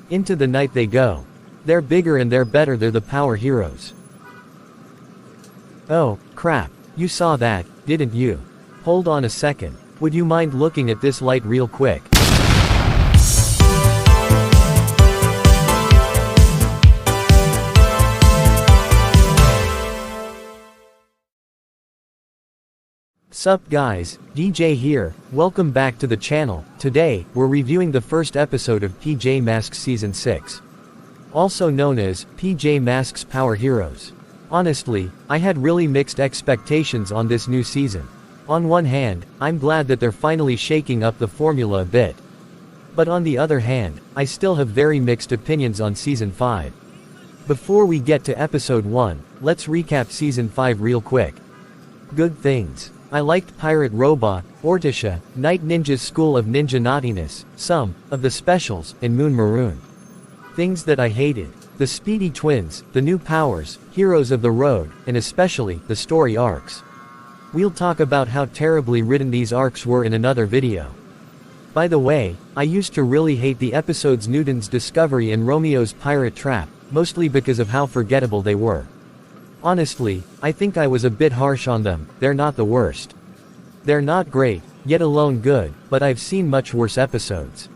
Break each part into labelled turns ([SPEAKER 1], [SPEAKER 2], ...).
[SPEAKER 1] Into the night they go. They're bigger and they're better, they're the power heroes. Oh, crap. You saw that, didn't you? Hold on a second. Would you mind looking at this light real quick? Sup guys, DJ here, welcome back to the channel. Today, we're reviewing the first episode of PJ Masks Season 6. Also known as PJ Masks Power Heroes. Honestly, I had really mixed expectations on this new season. On one hand, I'm glad that they're finally shaking up the formula a bit. But on the other hand, I still have very mixed opinions on Season 5. Before we get to Episode 1, let's recap Season 5 real quick. Good things. I liked Pirate Robot, Ortisha, Night Ninja's School of Ninja Naughtiness, some of the specials, and Moon Maroon. Things that I hated. The Speedy Twins, the new powers, Heroes of the Road, and especially, the story arcs. We'll talk about how terribly written these arcs were in another video. By the way, I used to really hate the episodes Newton's Discovery and Romeo's Pirate Trap, mostly because of how forgettable they were. Honestly, I think I was a bit harsh on them. They're not the worst. They're not great, yet alone good, but I've seen much worse episodes.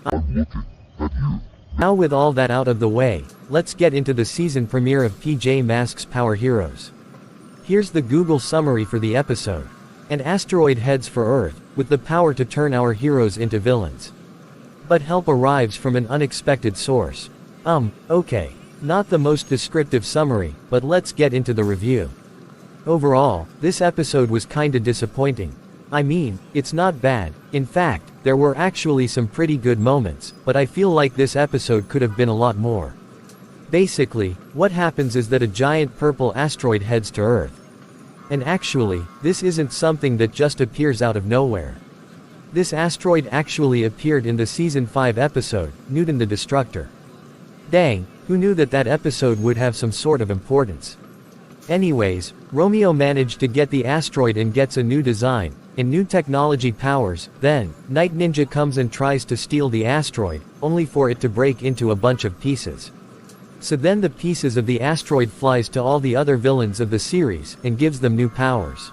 [SPEAKER 2] I'm looking at you.
[SPEAKER 1] Now with all that out of the way, let's get into the season premiere of PJ Masks Power Heroes. Here's the Google summary for the episode. An asteroid heads for Earth, with the power to turn our heroes into villains. But help arrives from an unexpected source. Okay. Not the most descriptive summary, but let's get into the review. Overall, this episode was kinda disappointing. I mean, it's not bad. In fact, there were actually some pretty good moments, but I feel like this episode could have been a lot more. Basically, what happens is that a giant purple asteroid heads to Earth. And actually, this isn't something that just appears out of nowhere. This asteroid actually appeared in the Season 5 episode, Newton the Destructor. Dang, who knew that that episode would have some sort of importance? Anyways, Romeo managed to get the asteroid and gets a new design, and new technology powers. Then, Night Ninja comes and tries to steal the asteroid, only for it to break into a bunch of pieces. So then the pieces of the asteroid flies to all the other villains of the series, and gives them new powers.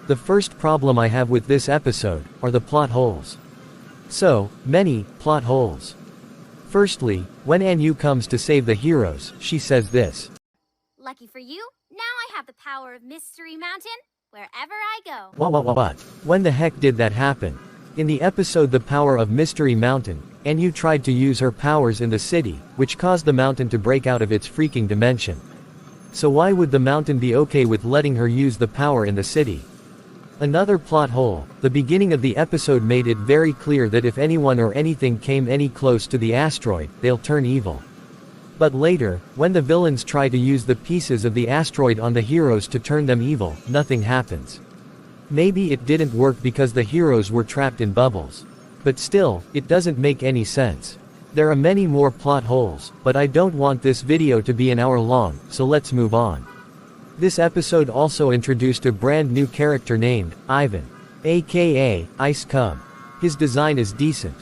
[SPEAKER 1] The first problem I have with this episode, are the plot holes. So, many plot holes. Firstly, when Anyu comes to save the heroes, she says this.
[SPEAKER 3] Lucky for you, now I have the power of Mystery Mountain, wherever I go.
[SPEAKER 1] What? When the heck did that happen? In the episode The Power of Mystery Mountain, Anyu tried to use her powers in the city, which caused the mountain to break out of its freaking dimension. So why would the mountain be okay with letting her use the power in the city? Another plot hole, the beginning of the episode made it very clear that if anyone or anything came any close to the asteroid, they'll turn evil. But later, when the villains try to use the pieces of the asteroid on the heroes to turn them evil, nothing happens. Maybe it didn't work because the heroes were trapped in bubbles. But still, it doesn't make any sense. There are many more plot holes, but I don't want this video to be an hour long, so let's move on. This episode also introduced a brand new character named Ivan, aka Ice Cub. His design is decent.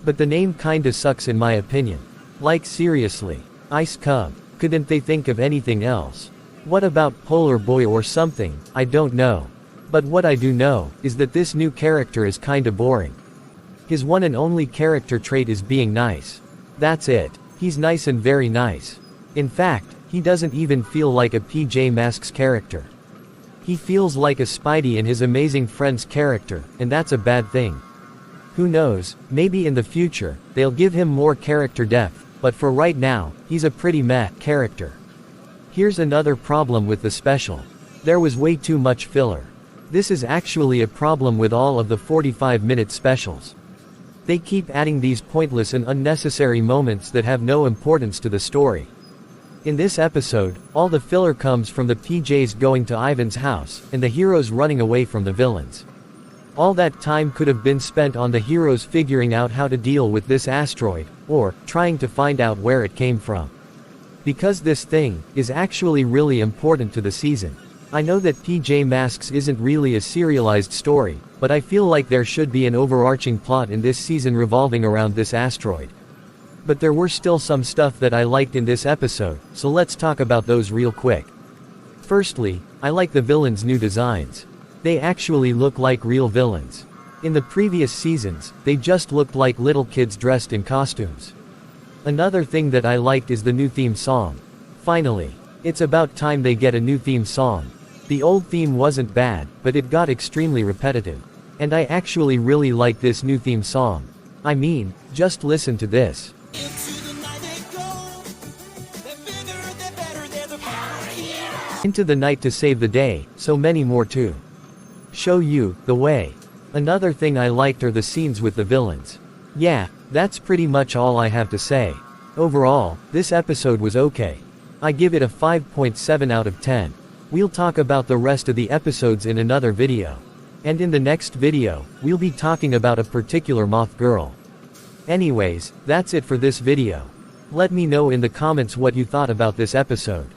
[SPEAKER 1] But the name kinda sucks in my opinion. Like seriously, Ice Cub, couldn't they think of anything else? What about Polar Boy or something? I don't know. But what I do know, is that this new character is kinda boring. His one and only character trait is being nice. That's it. He's nice and very nice. In fact, he doesn't even feel like a PJ Masks character. He feels like a Spidey and his Amazing Friends character, and that's a bad thing. Who knows, maybe in the future, they'll give him more character depth, but for right now, he's a pretty meh character. Here's another problem with the special. There was way too much filler. This is actually a problem with all of the 45-minute specials. They keep adding these pointless and unnecessary moments that have no importance to the story. In this episode, all the filler comes from the PJs going to Ivan's house, and the heroes running away from the villains. All that time could have been spent on the heroes figuring out how to deal with this asteroid, or trying to find out where it came from. Because this thing is actually really important to the season. I know that PJ Masks isn't really a serialized story, but I feel like there should be an overarching plot in this season revolving around this asteroid. But there were still some stuff that I liked in this episode, so let's talk about those real quick. Firstly, I like the villains' new designs. They actually look like real villains. In the previous seasons, they just looked like little kids dressed in costumes. Another thing that I liked is the new theme song. Finally, it's about time they get a new theme song. The old theme wasn't bad, but it got extremely repetitive. And I actually really like this new theme song. I mean, just listen to this. Into the night to save the day, so many more too. Show you the way. Another thing I liked are the scenes with the villains. Yeah, that's pretty much all I have to say. Overall, this episode was okay. I give it a 5.7 out of 10. We'll talk about the rest of the episodes in another video. And in the next video, we'll be talking about a particular moth girl. Anyways, that's it for this video. Let me know in the comments what you thought about this episode.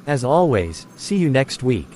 [SPEAKER 1] As always, see you next week.